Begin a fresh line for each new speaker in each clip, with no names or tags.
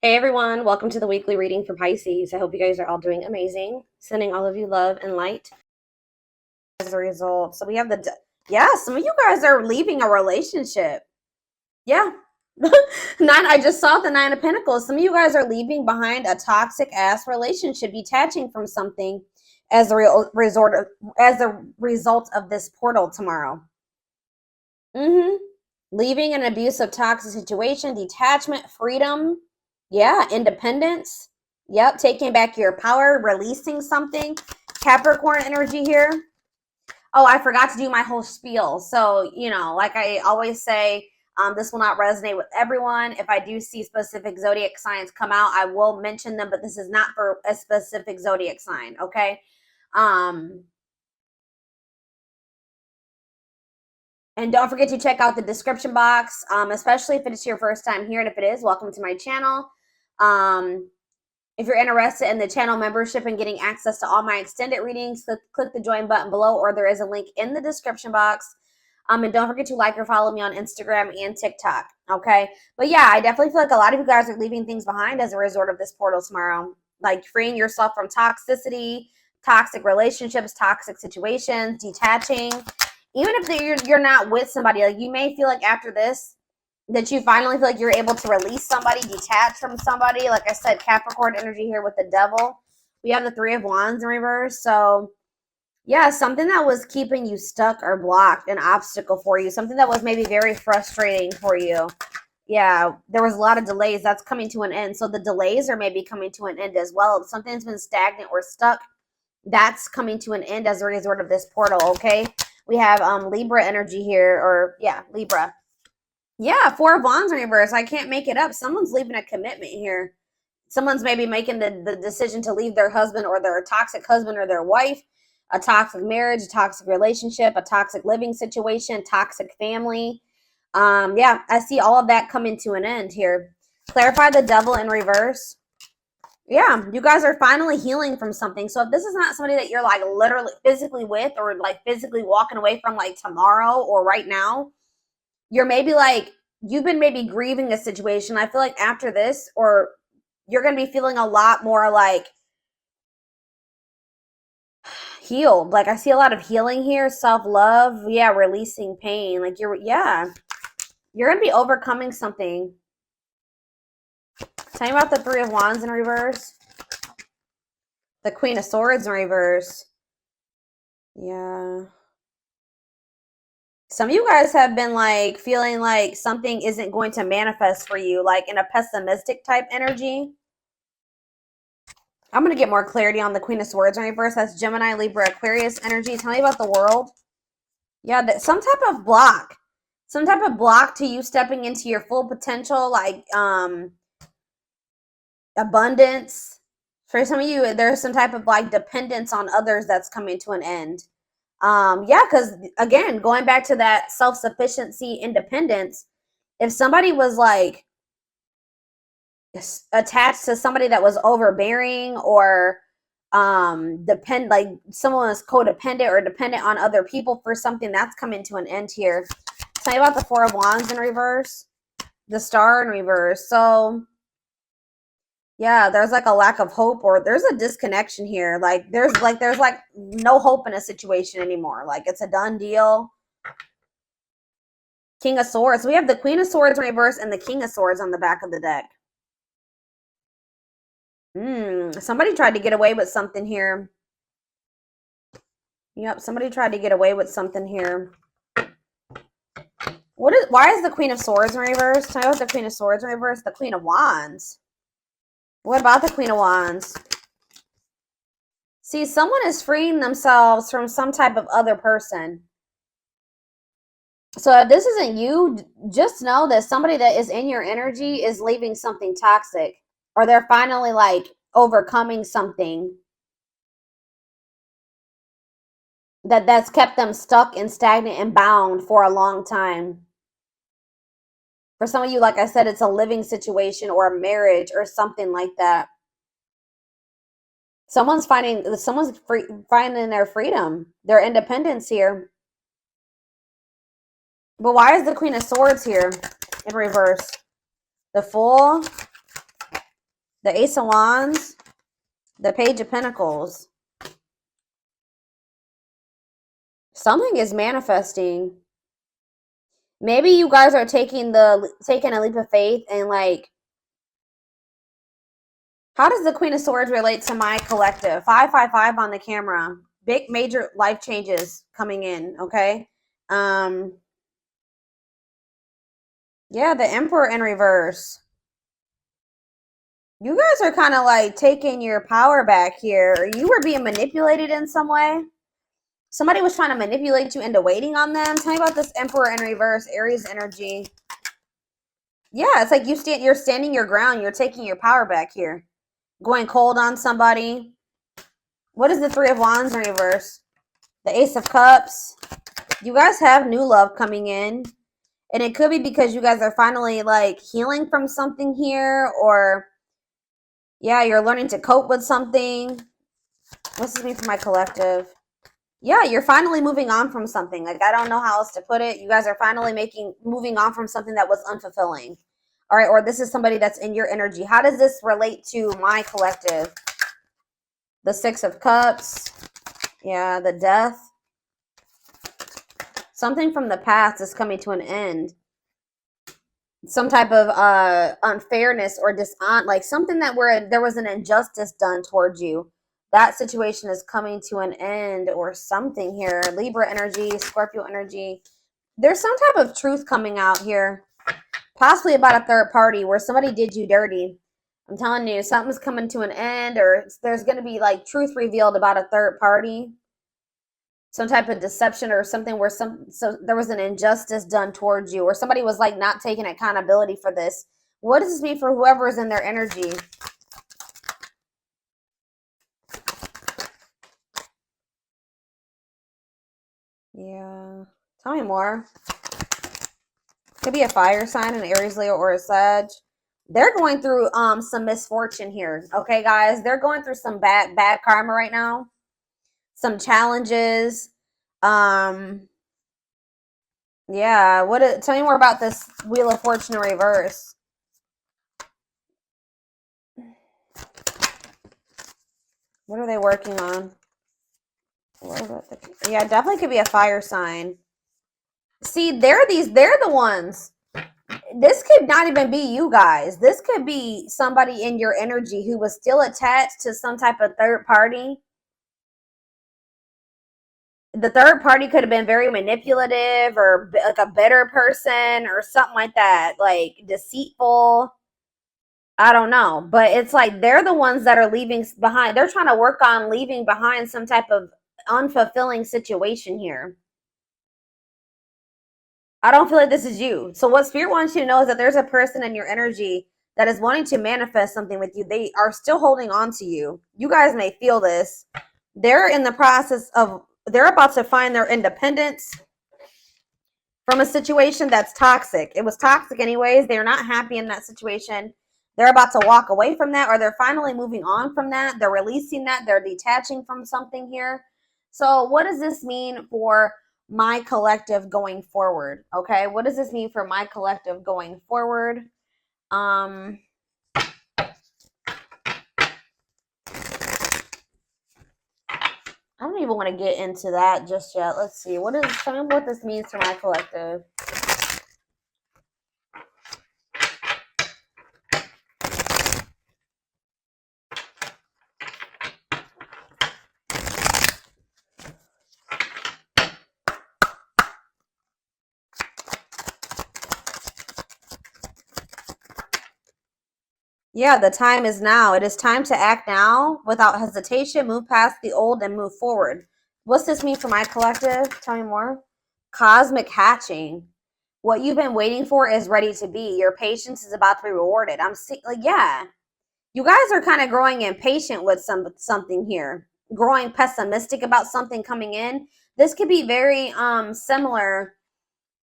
Hey everyone, welcome to the weekly reading for Pisces. I hope you guys are all doing amazing. Sending all of you love and light as a result. So we have yeah, some of you guys are leaving a relationship. Yeah. I just saw the Nine of Pentacles. Some of you guys are leaving behind a toxic ass relationship, detaching from something as a result of this portal tomorrow. Leaving an abusive, toxic situation, detachment, freedom. Yeah, independence. Yep, taking back your power, releasing something. Capricorn energy here. Oh, I forgot to do my whole spiel. So, like I always say, this will not resonate with everyone. If I do see specific zodiac signs come out, I will mention them, but this is not for a specific zodiac sign, okay? And don't forget to check out the description box, especially if it's your first time here. And if it is, welcome to my channel. If you're interested in the channel membership and getting access to all my extended readings, click the join button below, or there is a link in the description box. And don't forget to like or follow me on Instagram and TikTok. Okay. But yeah, I definitely feel like a lot of you guys are leaving things behind as a result of this portal tomorrow. Like freeing yourself from toxicity, toxic relationships, toxic situations, detaching. Even if you're not with somebody, like you may feel like after this that you finally feel like you're able to release somebody, detach from somebody. Like I said, Capricorn energy here with the devil. We have the Three of Wands in reverse. So yeah, something that was keeping you stuck or blocked, an obstacle for you, something that was maybe very frustrating for you. Yeah, there was a lot of delays. That's coming to an end. So the delays are maybe coming to an end as well. If something's been stagnant or stuck, that's coming to an end as a result of this portal, okay? We have Libra energy here, or yeah, Libra. Yeah, Four of Wands in reverse. I can't make it up. Someone's leaving a commitment here. Someone's maybe making the decision to leave their husband or their toxic husband or their wife, a toxic marriage, a toxic relationship, a toxic living situation, toxic family. Yeah, I see all of that coming to an end here. Clarify the devil in reverse. Yeah, you guys are finally healing from something. So if this is not somebody that you're like literally physically with or like physically walking away from like tomorrow or right now, you're maybe like you've been maybe grieving a situation. I feel like after this, or you're going to be feeling a lot more like healed. Like I see a lot of healing here, self-love, yeah, releasing pain. Like you're going to be overcoming something. Tell me about the Three of Wands in reverse. The Queen of Swords in reverse. Yeah. Some of you guys have been like feeling like something isn't going to manifest for you, like in a pessimistic type energy. I'm going to get more clarity on the Queen of Swords in reverse. That's Gemini, Libra, Aquarius energy. Tell me about the world. Yeah, some type of block. Some type of block to you stepping into your full potential, like abundance. For some of you, there's some type of like dependence on others that's coming to an end. Yeah, because again, going back to that self-sufficiency, independence, if somebody was like attached to somebody that was overbearing or like someone was codependent or dependent on other people for something, that's coming to an end here. Tell me about the Four of Wands in reverse, the Star in reverse. So yeah, there's like a lack of hope, or there's a disconnection here. Like there's no hope in a situation anymore. Like it's a done deal. King of Swords. We have the Queen of Swords in reverse and the King of Swords on the back of the deck. Somebody tried to get away with something here. Yep, somebody tried to get away with something here. Why is the Queen of Swords in reverse? Tell me what the Queen of Swords in reverse. The Queen of Wands. What about the Queen of Wands? See, someone is freeing themselves from some type of other person. So if this isn't you, just know that somebody that is in your energy is leaving something toxic, or they're finally like overcoming something that's kept them stuck and stagnant and bound for a long time. For some of you, like I said, it's a living situation or a marriage or something like that. Someone's finding their freedom, their independence here. But why is the Queen of Swords here in reverse? The Fool. The Ace of Wands, the Page of Pentacles. Something is manifesting. Maybe you guys are taking a leap of faith and like, how does the Queen of Swords relate to my collective? 555 on the camera. Big major life changes coming in, okay? Yeah, the Emperor in reverse. You guys are kind of like taking your power back here. You were being manipulated in some way. Somebody was trying to manipulate you into waiting on them. Tell me about this Emperor in reverse, Aries energy. Yeah, it's like you're standing your ground. You're taking your power back here. Going cold on somebody. What is the Three of Wands in reverse? The Ace of Cups. You guys have new love coming in. And it could be because you guys are finally like healing from something here. Or, yeah, you're learning to cope with something. What's this mean for my collective? Yeah, you're finally moving on from something. Like, I don't know how else to put it. You guys are finally moving on from something that was unfulfilling. All right, or this is somebody that's in your energy. How does this relate to my collective? The Six of Cups. Yeah, the Death. Something from the past is coming to an end. Some type of unfairness or like something that there was an injustice done towards you. That situation is coming to an end or something here. Libra energy, Scorpio energy. There's some type of truth coming out here. Possibly about a third party where somebody did you dirty. I'm telling you, something's coming to an end, or there's going to be like truth revealed about a third party. Some type of deception or something where so there was an injustice done towards you, or somebody was like not taking accountability for this. What does this mean for whoever is in their energy? Yeah. Tell me more. Could be a fire sign, an Aries, Leo, or a Sag. They're going through some misfortune here. Okay, guys? They're going through some bad karma right now. Some challenges. Yeah, tell me more about this Wheel of Fortune in reverse. What are they working on? Yeah, definitely could be a fire sign. See, they're the ones. This could not even be you guys. This could be somebody in your energy who was still attached to some type of third party. The third party could have been very manipulative or like a bitter person or something like that, like deceitful. I don't know, but it's like they're the ones that are leaving behind. They're trying to work on leaving behind some type of unfulfilling situation here. I don't feel like this is you. So what Spirit wants you to know is that there's a person in your energy that is wanting to manifest something with you. They are still holding on to you. You guys may feel this. They're in the process of, they're about to find their independence from a situation that's toxic. It was toxic anyways. They're not happy in that situation. They're about to walk away from that, or they're finally moving on from that. They're releasing that. They're detaching from something here. So what does this mean for my collective going forward? Okay, what does this mean for my collective going forward? I don't even want to get into that just yet. Let's see. Tell me what this means for my collective. Yeah, the time is now. It is time to act now without hesitation. Move past the old and move forward. What's this mean for my collective? Tell me more. Cosmic hatching. What you've been waiting for is ready to be. Your patience is about to be rewarded. I'm seeing, like, yeah. You guys are kind of growing impatient with something here. Growing pessimistic about something coming in. This could be very similar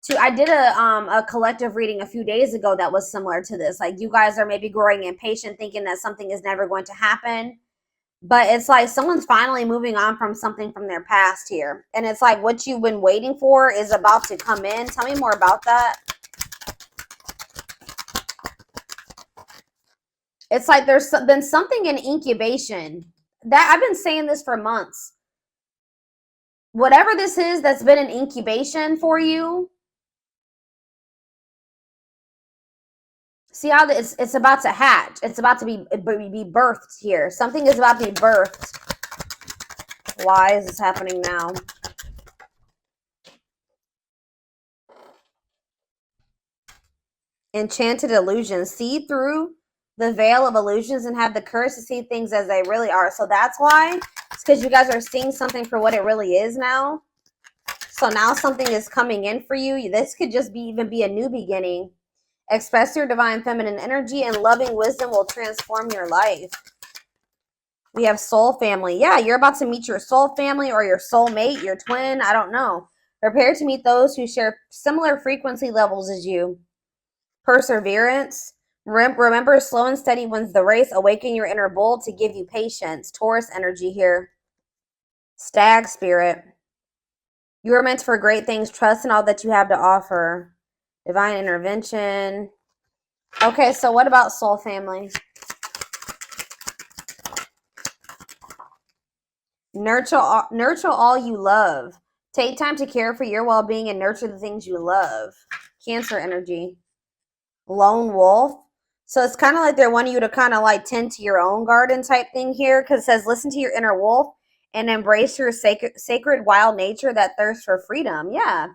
to, I did a collective reading a few days ago that was similar to this. Like, you guys are maybe growing impatient, thinking that something is never going to happen. But it's like someone's finally moving on from something from their past here. And it's like what you've been waiting for is about to come in. Tell me more about that. It's like there's been something in incubation. That I've been saying this for months. Whatever this is that's been in incubation for you, see how it's about to hatch. It's about to be birthed here. Something is about to be birthed. Why is this happening now? Enchanted illusions. See through the veil of illusions and have the courage to see things as they really are. So that's why. It's because you guys are seeing something for what it really is now. So now something is coming in for you. This could just even be a new beginning. Express your divine feminine energy and loving wisdom will transform your life. We have soul family. Yeah, you're about to meet your soul family or your soulmate, your twin. I don't know. Prepare to meet those who share similar frequency levels as you. Perseverance. Remember, slow and steady wins the race. Awaken your inner bull to give you patience. Taurus energy here. Stag spirit. You are meant for great things. Trust in all that you have to offer. Divine intervention. Okay, so what about soul family? Nurture all you love. Take time to care for your well-being and nurture the things you love. Cancer energy. Lone wolf. So it's kind of like they're wanting you to kind of like tend to your own garden type thing here, because it says listen to your inner wolf and embrace your sacred wild nature that thirsts for freedom. Yeah.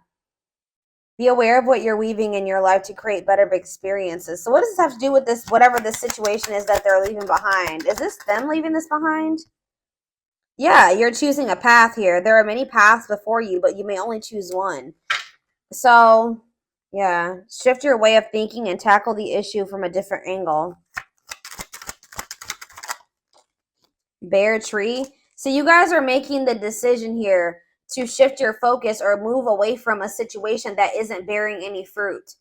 Be aware of what you're weaving in your life to create better experiences. So what does this have to do with this, whatever this situation is that they're leaving behind? Is this them leaving this behind? Yeah, you're choosing a path here. There are many paths before you, but you may only choose one. So, yeah, shift your way of thinking and tackle the issue from a different angle. Bear tree. So you guys are making the decision here to shift your focus or move away from a situation that isn't bearing any fruit.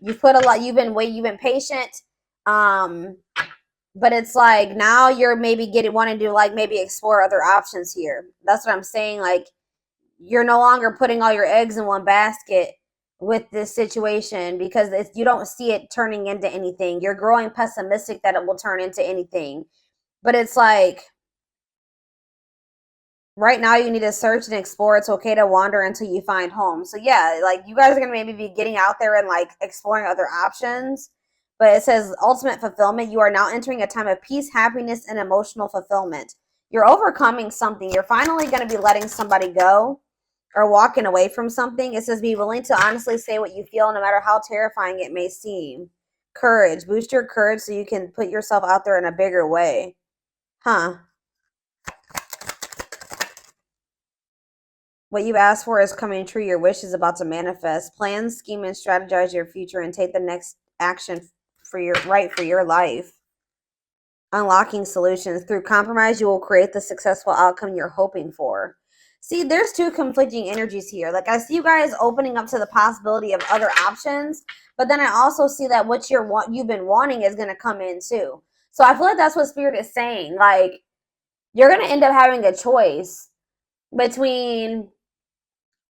You've put a lot, you've been patient. But it's like now you're maybe wanting to like maybe explore other options here. That's what I'm saying. Like you're no longer putting all your eggs in one basket with this situation because you don't see it turning into anything. You're growing pessimistic that it will turn into anything. But it's like right now you need to search and explore. It's okay to wander until you find home. So yeah, like you guys are going to maybe be getting out there and like exploring other options. But it says ultimate fulfillment. You are now entering a time of peace, happiness, and emotional fulfillment. You're overcoming something. You're finally going to be letting somebody go or walking away from something. It says be willing to honestly say what you feel no matter how terrifying it may seem. Courage. Boost your courage so you can put yourself out there in a bigger way. Huh. What you asked for is coming true. Your wish is about to manifest. Plan, scheme, and strategize your future and take the next action for your life. Unlocking solutions. Through compromise, you will create the successful outcome you're hoping for. See, there's two conflicting energies here. Like I see you guys opening up to the possibility of other options, but then I also see that what you've been wanting is going to come in too. So I feel like that's what Spirit is saying. Like you're going to end up having a choice between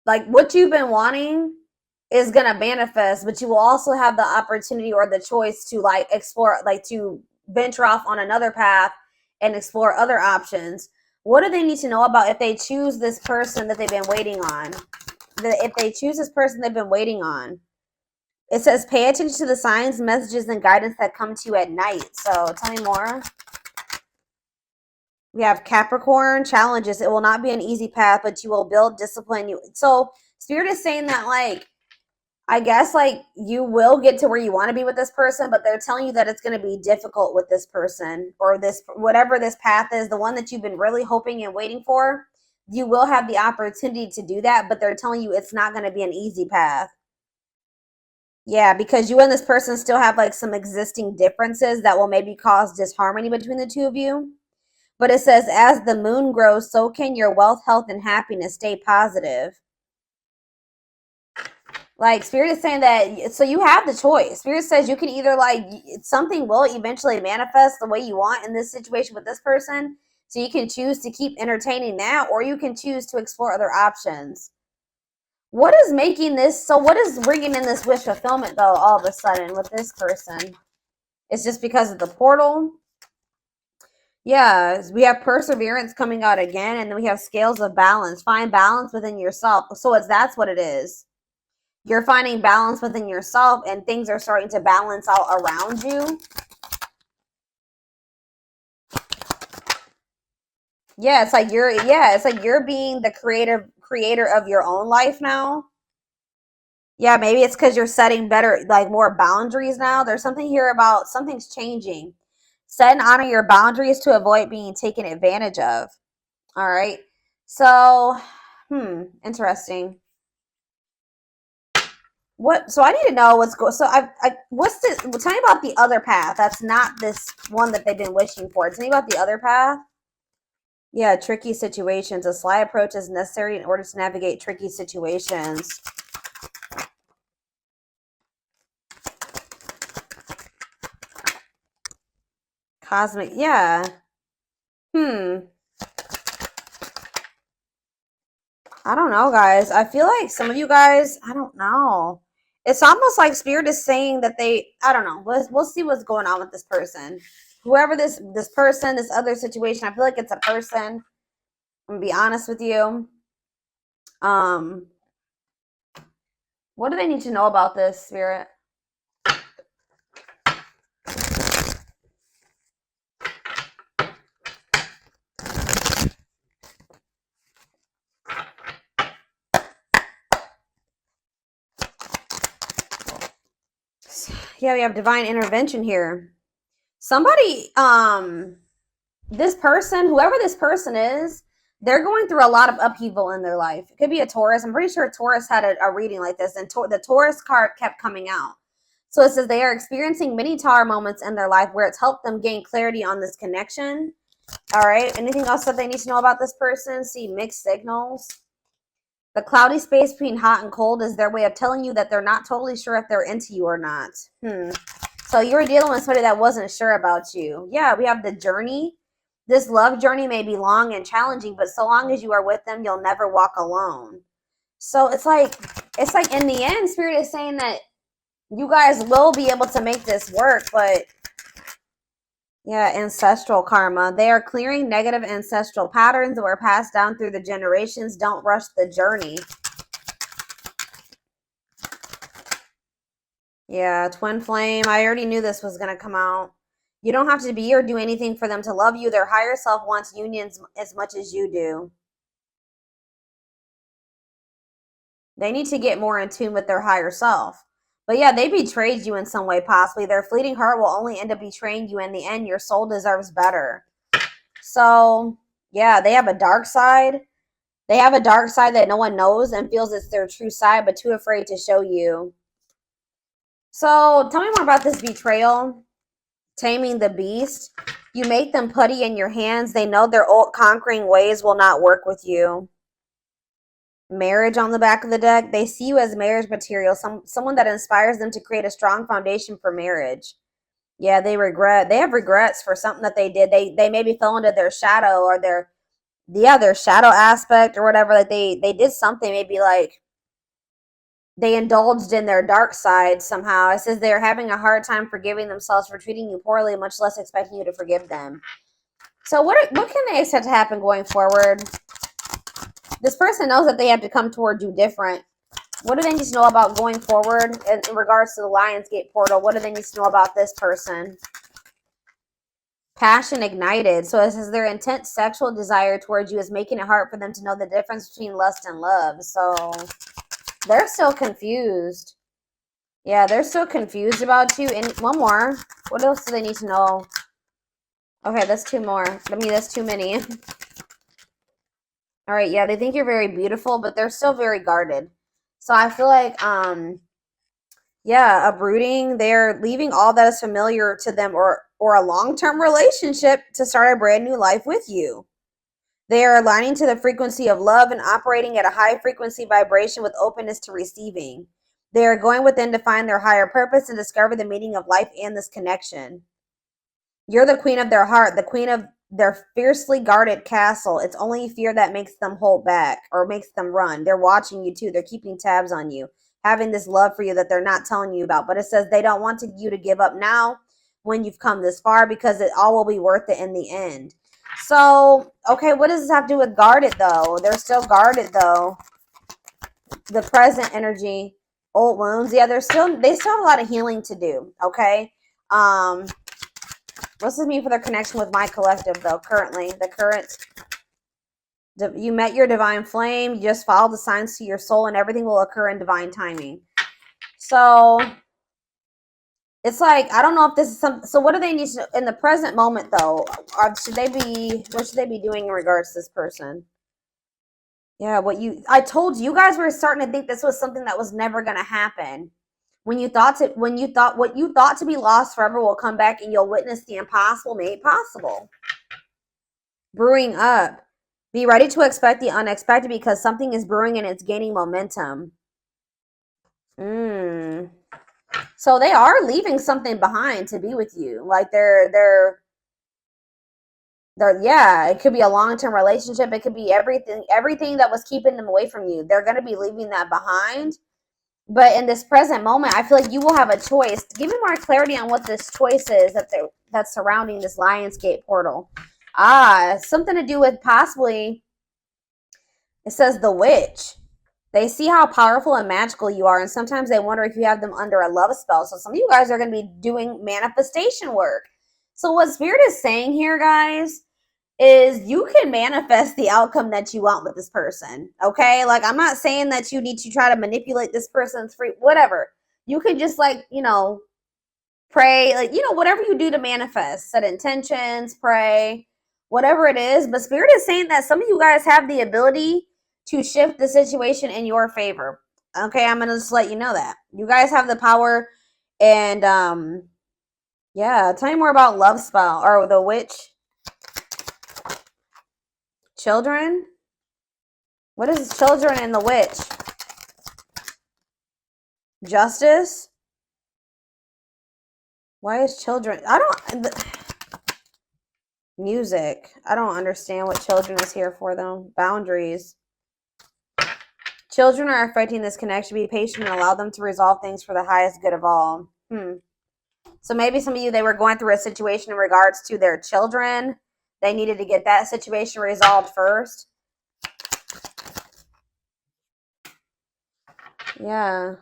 like what you've been wanting is going to manifest, but you will also have the opportunity or the choice to like explore, like to venture off on another path and explore other options. What do they need to know about if they choose this person that they've been waiting on? If they choose this person they've been waiting on. It says pay attention to the signs, messages, and guidance that come to you at night. So tell me more. We have Capricorn challenges. It will not be an easy path, but you will build discipline. So Spirit is saying that like, I guess like you will get to where you want to be with this person, but they're telling you that it's going to be difficult with this person or this, whatever this path is, the one that you've been really hoping and waiting for. You will have the opportunity to do that, but they're telling you it's not going to be an easy path. Yeah, because you and this person still have like some existing differences that will maybe cause disharmony between the two of you. But it says, as the moon grows, so can your wealth, health, and happiness. Stay positive. Like, Spirit is saying that, so you have the choice. Spirit says you can either, like, something will eventually manifest the way you want in this situation with this person. So you can choose to keep entertaining that, or you can choose to explore other options. What is making this, so what is bringing in this wish fulfillment, though, all of a sudden with this person? It's just because of the portal. Yeah, we have perseverance coming out again, and then we have scales of balance. Find balance within yourself. So that's what it is. You're finding balance within yourself, and things are starting to balance out around you. Yeah, it's like you're being the creator of your own life now. Yeah, maybe it's because you're setting better, like more boundaries now. There's something here about something's changing. Set and honor your boundaries to avoid being taken advantage of. All right. So, interesting. What? So I need to know what's going. So what's the? Tell me about the other path. That's not this one that they've been wishing for. Tell me about the other path. Yeah, tricky situations. A sly approach is necessary in order to navigate tricky situations. Cosmic, yeah. I don't know, guys. I feel like some of you guys, I don't know. It's almost like Spirit is saying that I don't know. We'll see what's going on with this person. Whoever this person, this other situation, I feel like it's a person. I'm gonna be honest with you. What do they need to know about this, Spirit? Yeah, we have divine intervention here. Somebody, this person, whoever this person is, they're going through a lot of upheaval in their life. It could be a Taurus. I'm pretty sure Taurus had a reading like this, and the Taurus card kept coming out. So it says they are experiencing many Taur moments in their life where it's helped them gain clarity on this connection. All right. Anything else that they need to know about this person? See mixed signals. The cloudy space between hot and cold is their way of telling you that they're not totally sure if they're into you or not. So you were dealing with somebody that wasn't sure about you. Yeah, we have the journey. This love journey may be long and challenging, but so long as you are with them, you'll never walk alone. So it's like in the end, Spirit is saying that you guys will be able to make this work, but yeah, ancestral karma. They are clearing negative ancestral patterns that were passed down through the generations. Don't rush the journey. Yeah, twin flame. I already knew this was going to come out. You don't have to be or do anything for them to love you. Their higher self wants unions as much as you do. They need to get more in tune with their higher self. But yeah, they betrayed you in some way, possibly. Their fleeting heart will only end up betraying you in the end. Your soul deserves better. So, yeah, they have a dark side. They have a dark side that no one knows and feels it's their true side, but too afraid to show you. So, tell me more about this betrayal. Taming the beast. You make them putty in your hands. They know their old conquering ways will not work with you. Marriage on the back of the deck. They see you as marriage material. Someone that inspires them to create a strong foundation for marriage. Yeah, they have regrets for something that they did. They maybe fell into their shadow or their shadow aspect or whatever. Like they did something, maybe like they indulged in their dark side somehow. It says they're having a hard time forgiving themselves for treating you poorly, much less expecting you to forgive them. So what can they expect to happen going forward? This person knows that they have to come toward you different. What do they need to know about going forward in regards to the Lionsgate portal? What do they need to know about this person? Passion ignited. So it says their intense sexual desire towards you is making it hard for them to know the difference between lust and love. So they're still confused. Yeah, they're still confused about you. And one more. What else do they need to know? Okay, that's two more. I mean, that's too many. All right, yeah, they think you're very beautiful, but they're still very guarded. So I feel like, yeah, uprooting. They're leaving all that is familiar to them or a long-term relationship to start a brand new life with you. They are aligning to the frequency of love and operating at a high frequency vibration with openness to receiving. They are going within to find their higher purpose and discover the meaning of life and this connection. You're the queen of their heart, the queen of their fiercely guarded castle. It's only fear that makes them hold back or makes them run. They're watching you too. They're keeping tabs on you, having this love for you that they're not telling you about. But it says they don't want you to give up now. when you've come this far, because it all will be worth it in the end. So, okay, what does this have to do with guarded, though? They're still guarded, though. The present energy, old wounds. Yeah, they still have a lot of healing to do, okay? What's this mean for their connection with my collective, though, currently? The current, you met your divine flame, you just followed the signs to your soul, and everything will occur in divine timing. So it's like, I don't know if this is some, so what do they need to, in the present moment, though? What should they be doing in regards to this person? Yeah, I told you guys were starting to think this was something that was never going to happen. When you thought what you thought to be lost forever will come back, and you'll witness the impossible made possible. Brewing up. Be ready to expect the unexpected, because something is brewing and it's gaining momentum. So they are leaving something behind to be with you. Like they're yeah, it could be a long-term relationship. It could be everything that was keeping them away from you. They're going to be leaving that behind. But in this present moment, I feel like you will have a choice. Give me more clarity on what this choice is that's surrounding this Lionsgate portal. Something to do with possibly, it says the witch. They see how powerful and magical you are, and sometimes they wonder if you have them under a love spell. So some of you guys are going to be doing manifestation work. So what Spirit is saying here, guys, is you can manifest the outcome that you want with this person, okay? Like, I'm not saying that you need to try to manipulate this person's free, whatever. You can just, like, you know, pray, like, you know, whatever you do to manifest, set intentions, pray, whatever it is. But Spirit is saying that some of you guys have the ability to shift the situation in your favor, okay? I'm going to just let you know that. You guys have the power, and, yeah, tell me more about love spell, or the witch. Children? What is children and the witch? Justice? Why is children? Music. I don't understand what children is here for, though. Boundaries. Children are affecting this connection. Be patient and allow them to resolve things for the highest good of all. So maybe some of you, they were going through a situation in regards to their children. They needed to get that situation resolved first. Yeah.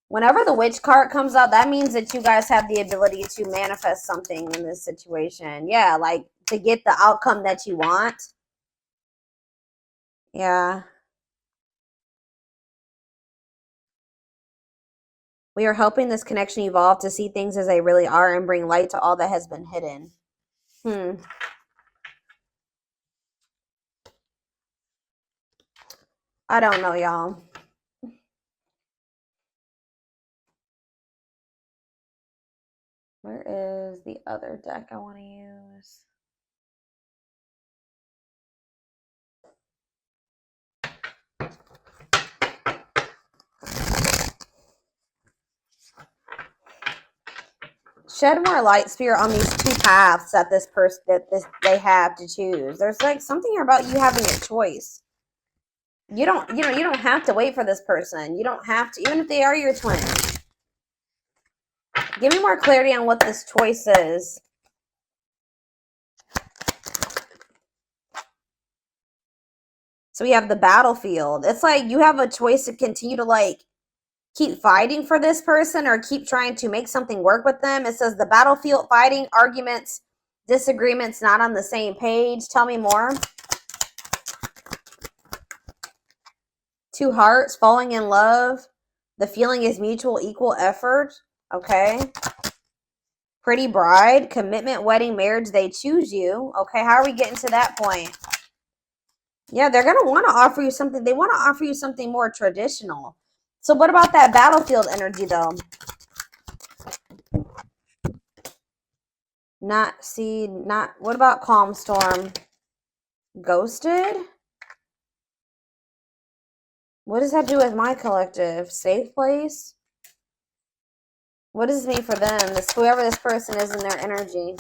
Whenever the witch card comes out, that means that you guys have the ability to manifest something in this situation. Yeah, like to get the outcome that you want. Yeah. We are helping this connection evolve to see things as they really are and bring light to all that has been hidden. I don't know, y'all. Where is the other deck I want to use? Shed more light, Spirit, on these two paths that they have to choose. There's like something about you having a choice. You don't have to wait for this person. You don't have to, even if they are your twin. Give me more clarity on what this choice is. So we have the battlefield. It's like you have a choice to continue to like keep fighting for this person or keep trying to make something work with them. It says the battlefield, fighting, arguments, disagreements, not on the same page. Tell me more. Two hearts, falling in love. The feeling is mutual, equal effort. Okay. Pretty bride, commitment, wedding, marriage, they choose you. Okay, how are we getting to that point? Yeah, they're going to want to offer you something. They want to offer you something more traditional. So what about that battlefield energy, though? What about calm storm? Ghosted? What does that do with my collective? Safe place? What does this mean for them? Whoever this person is in their energy.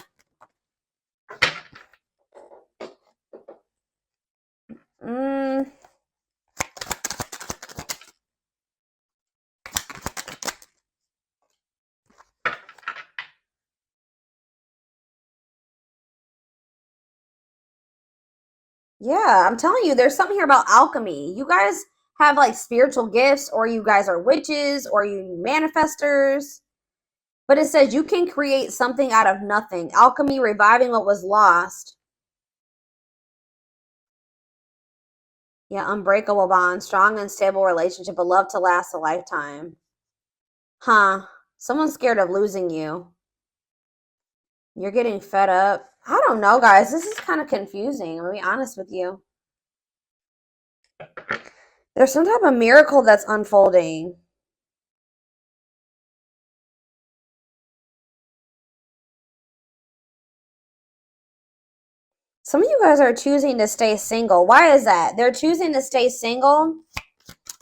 Yeah, I'm telling you, there's something here about alchemy. You guys have like spiritual gifts, or you guys are witches, or you manifestors. But it says you can create something out of nothing. Alchemy, reviving what was lost. Yeah, unbreakable bond, strong and stable relationship, a love to last a lifetime. Huh. Someone's scared of losing you. You're getting fed up. I don't know, guys. This is kind of confusing. I'm going to be honest with you. There's some type of miracle that's unfolding. Some of you guys are choosing to stay single. Why is that? They're choosing to stay single.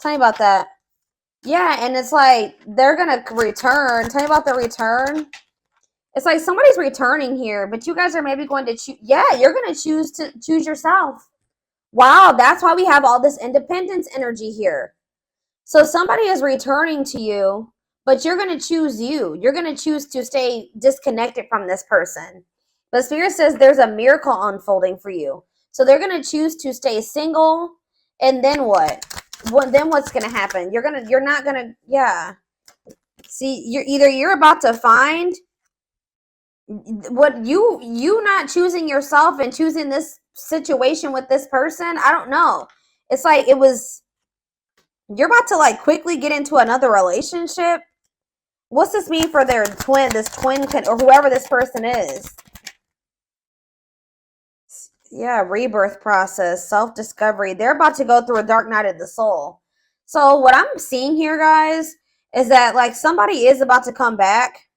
Tell me about that. Yeah, and it's like they're going to return. Tell me about the return. It's like somebody's returning here, but you guys are maybe going to choose. Yeah, you're going to choose yourself. Wow, that's why we have all this independence energy here. So somebody is returning to you, but you're going to choose you. You're going to choose to stay disconnected from this person. But Spirit says there's a miracle unfolding for you. So they're going to choose to stay single. And then what? Then what's going to happen? You're not going to, yeah. See, you're about to find what you not choosing yourself and choosing this situation with this person. I don't know. It's like you're about to like quickly get into another relationship. What's this mean for this twin or whoever this person is? Yeah, rebirth process, self-discovery. They're about to go through a dark night of the soul. So what I'm seeing here, guys, is that like somebody is about to come back.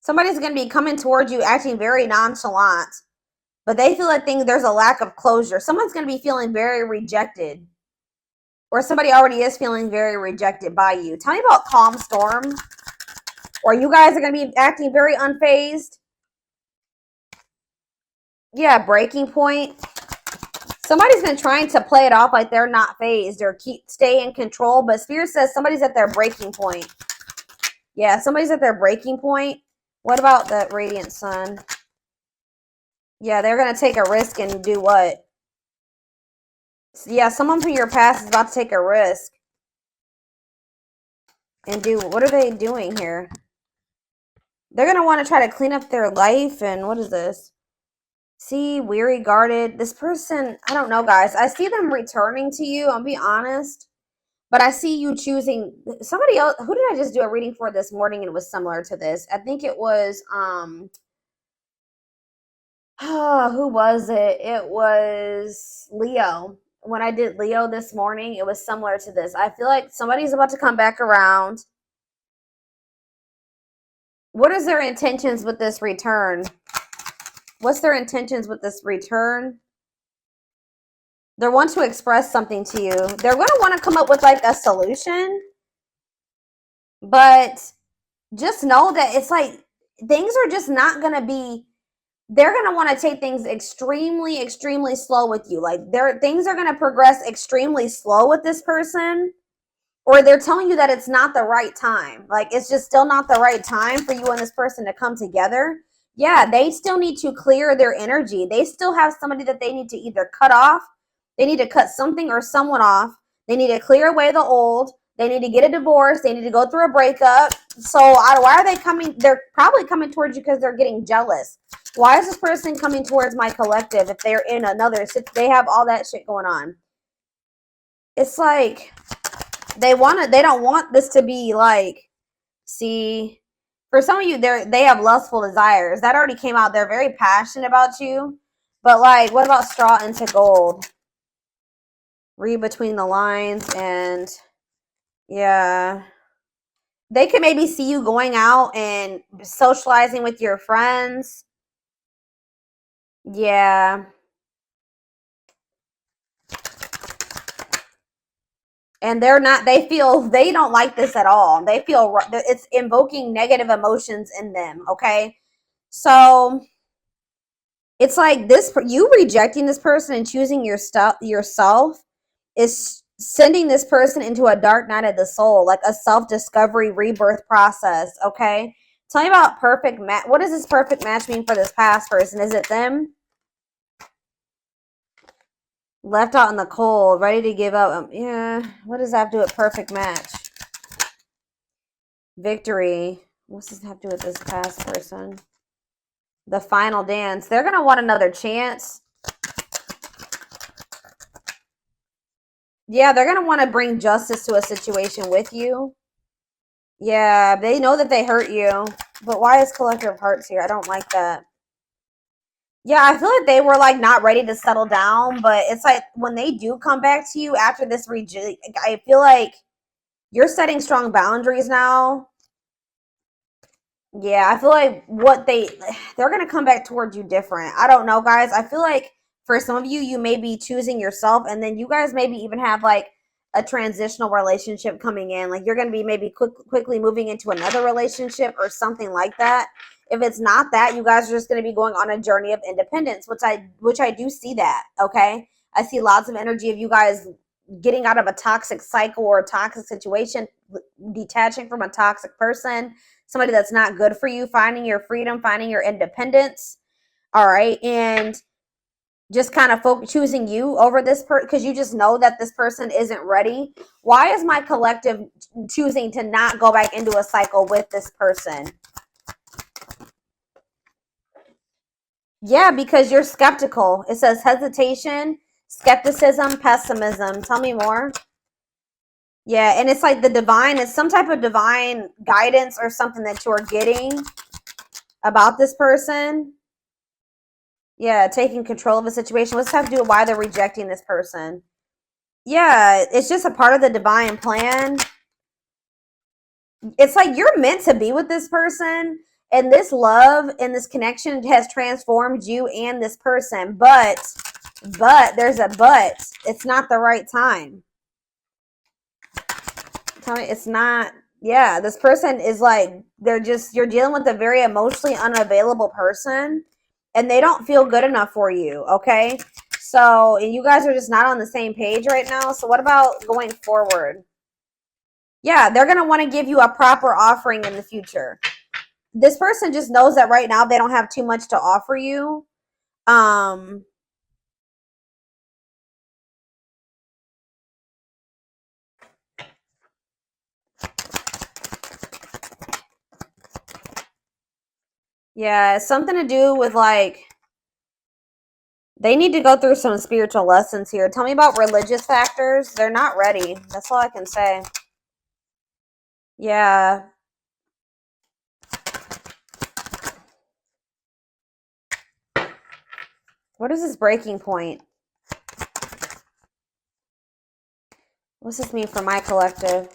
Somebody's going to be coming towards you acting very nonchalant, but they feel like there's a lack of closure. Someone's going to be feeling very rejected, or somebody already is feeling very rejected by you. Tell me about calm storm, or you guys are going to be acting very unfazed. Yeah, breaking point. Somebody's been trying to play it off like they're not phased or stay in control, but Spirit says somebody's at their breaking point. Yeah, somebody's at their breaking point. What about the radiant sun? Yeah, they're going to take a risk and do what? Yeah, someone from your past is about to take a risk. And what are they doing here? They're going to want to try to clean up their life. And what is this? See, weary, guarded. This person, I don't know, guys. I see them returning to you. I'll be honest. But I see you choosing somebody else. Who did I just do a reading for this morning? And it was similar to this. I think it was, who was it? It was Leo. When I did Leo this morning, it was similar to this. I feel like somebody's about to come back around. What is their intentions with this return? What's their intentions with this return? They want to express something to you. They're going to want to come up with like a solution. But just know that it's like things are just not going to be, they're going to want to take things extremely, extremely slow with you. Like things are going to progress extremely slow with this person. Or they're telling you that it's not the right time. Like it's just still not the right time for you and this person to come together. Yeah, they still need to clear their energy. They still have somebody that they need to either cut off. They need to cut something or someone off. They need to clear away the old. They need to get a divorce. They need to go through a breakup. So why are they coming? They're probably coming towards you because they're getting jealous. Why is this person coming towards my collective if they're in another? They have all that shit going on. It's like they don't want this to be like, see, for some of you, they have lustful desires. That already came out. They're very passionate about you. But like, what about straw into gold? Read between the lines and yeah. They could maybe see you going out and socializing with your friends. Yeah. And they don't like this at all. They feel it's invoking negative emotions in them. Okay. So it's like you rejecting this person and choosing yourself is sending this person into a dark night of the soul, like a self-discovery rebirth process. Okay. Tell me about perfect match. What does this perfect match mean for this past person? Is it them? Left out in the cold, ready to give up. Yeah, what does that have to do with perfect match? Victory. What's this have to do with this past person? The final dance. They're going to want another chance. Yeah, they're going to want to bring justice to a situation with you. Yeah, they know that they hurt you. But why is Collector of Hearts here? I don't like that. Yeah, I feel like they were like not ready to settle down, but it's like when they do come back to you after this I feel like you're setting strong boundaries now. Yeah, I feel like they're going to come back towards you different. I don't know, guys. I feel like for some of you, you may be choosing yourself, and then you guys maybe even have like a transitional relationship coming in. Like you're going to be maybe quickly moving into another relationship or something like that. If it's not that, you guys are just going to be going on a journey of independence, which I do see that, okay? I see lots of energy of you guys getting out of a toxic cycle or a toxic situation, detaching from a toxic person, somebody that's not good for you, finding your freedom, finding your independence. All right. And just kind of choosing you over this person because you just know that this person isn't ready. Why is my collective choosing to not go back into a cycle with this person? Yeah, because you're skeptical. It says hesitation, skepticism, pessimism. Tell me more. Yeah, and it's like the divine, it's some type of divine guidance or something that you're getting about this person. Yeah, taking control of a situation. What's have to do with why they're rejecting this person? Yeah, it's just a part of the divine plan. It's like you're meant to be with this person, and this love and this connection has transformed you and this person. But there's a but. It's not the right time. Tell me, it's not. Yeah, this person is like you're dealing with a very emotionally unavailable person, and they don't feel good enough for you. Okay, so you guys are just not on the same page right now. So what about going forward? Yeah, they're gonna want to give you a proper offering in the future. This person just knows that right now they don't have too much to offer you. Um, yeah, it's something to do with like they need to go through some spiritual lessons here. Tell me about religious factors. They're not ready. That's all I can say. Yeah. What is this breaking point? What's this mean for my collective?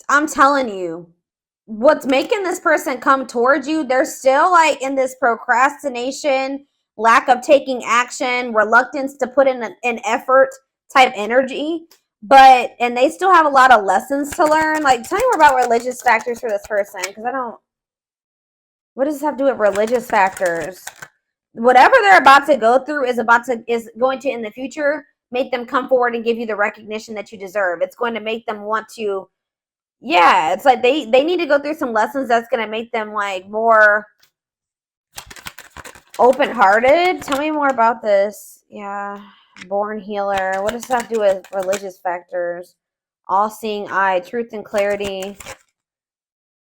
I'm telling you, what's making this person come towards you, they're still like in this procrastination, lack of taking action, reluctance to put in an effort type energy. And they still have a lot of lessons to learn. Like, tell me more about religious factors for this person, because I don't. What does this have to do with religious factors? Whatever they're about to go through is going to in the future make them come forward and give you the recognition that you deserve. It's going to make them want to. Yeah, it's like they need to go through some lessons that's going to make them like more open-hearted. Tell me more about this. Yeah, born healer. What does that have to do with religious factors? All-seeing eye, truth and clarity.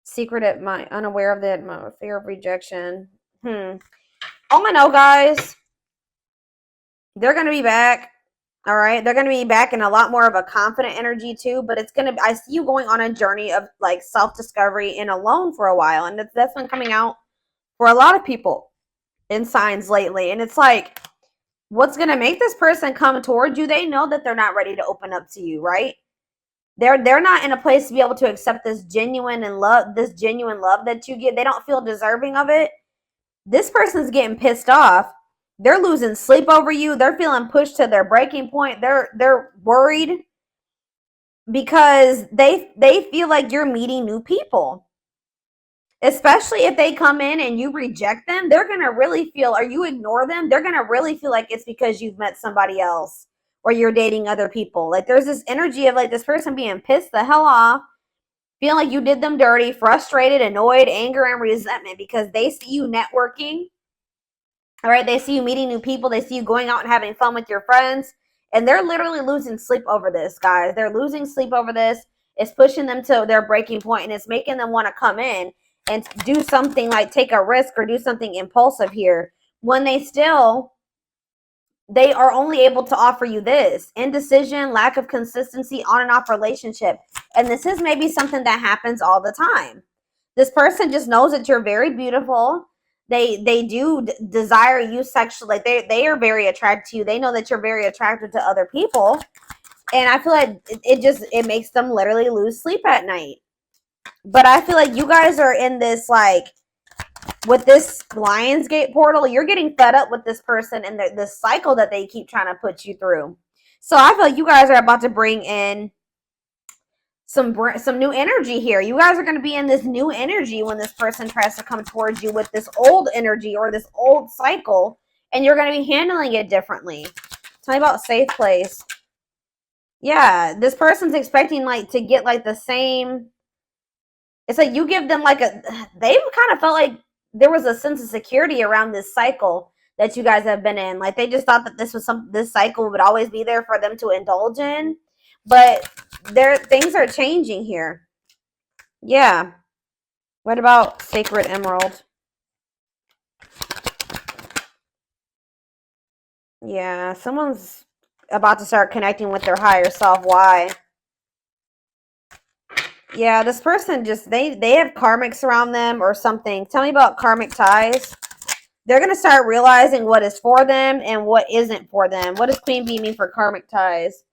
Secret mind, unaware of the fear of rejection. All I know, guys, they're going to be back. All right. They're going to be back in a lot more of a confident energy too, but I see you going on a journey of like self-discovery and alone for a while. And that's been coming out for a lot of people in signs lately. And it's like, what's going to make this person come towards you? They know that they're not ready to open up to you, right? They're not in a place to be able to accept this genuine love that you get. They don't feel deserving of it. This person's getting pissed off. They're losing sleep over you. They're feeling pushed to their breaking point. They're worried because they feel like you're meeting new people. Especially if they come in and you reject them, they're going to really feel, or you ignore them, they're going to really feel like it's because you've met somebody else or you're dating other people. Like there's this energy of like this person being pissed the hell off, feeling like you did them dirty, frustrated, annoyed, anger, and resentment because they see you networking All right, they see you meeting new people. They see you going out and having fun with your friends. And they're literally losing sleep over this, guys. They're losing sleep over this. It's pushing them to their breaking point, and it's making them want to come in and do something like take a risk or do something impulsive here when they are only able to offer you this indecision, lack of consistency, on and off relationship. And this is maybe something that happens all the time. This person just knows that you're very beautiful. They do desire you sexually. Like they are very attracted to you. They know that you're very attracted to other people. And I feel like it makes them literally lose sleep at night. But I feel like you guys are in this, like, with this Lionsgate portal, you're getting fed up with this person and the cycle that they keep trying to put you through. So I feel like you guys are about to bring in some new energy here. You guys are going to be in this new energy when this person tries to come towards you with this old energy or this old cycle, and you're going to be handling it differently. Tell me about safe place. Yeah, this person's expecting like to get like the same. It's like you give them like they've kind of felt like there was a sense of security around this cycle that you guys have been in. Like they just thought that this cycle would always be there for them to indulge in. But things are changing here. Yeah. What about Sacred Emerald? Yeah, someone's about to start connecting with their higher self. Why? Yeah, this person just, they have karmics around them or something. Tell me about karmic ties. They're going to start realizing what is for them and what isn't for them. What does Queen Bee mean for karmic ties?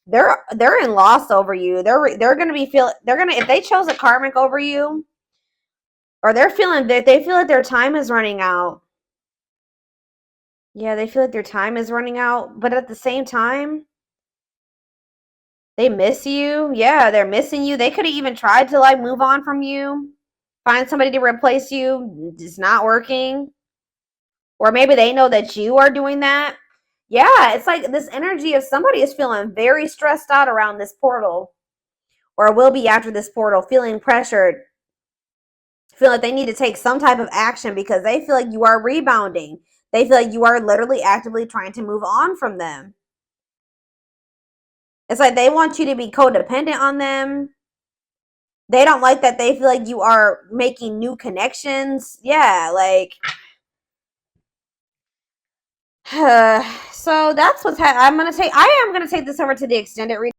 They're in loss over you. They're going to be if they chose a karmic over you, or they feel like their time is running out. Yeah, they feel like their time is running out, but at the same time, they miss you. Yeah, they're missing you. They could have even tried to like move on from you, find somebody to replace you. It's not working. Or maybe they know that you are doing that. Yeah, it's like this energy of somebody is feeling very stressed out around this portal, or will be after this portal, feeling pressured, feel like they need to take some type of action because they feel like you are rebounding. They feel like you are literally actively trying to move on from them. It's like they want you to be codependent on them. They don't like that they feel like you are making new connections. Yeah, like so that's what's I am gonna take this over to the extended reading.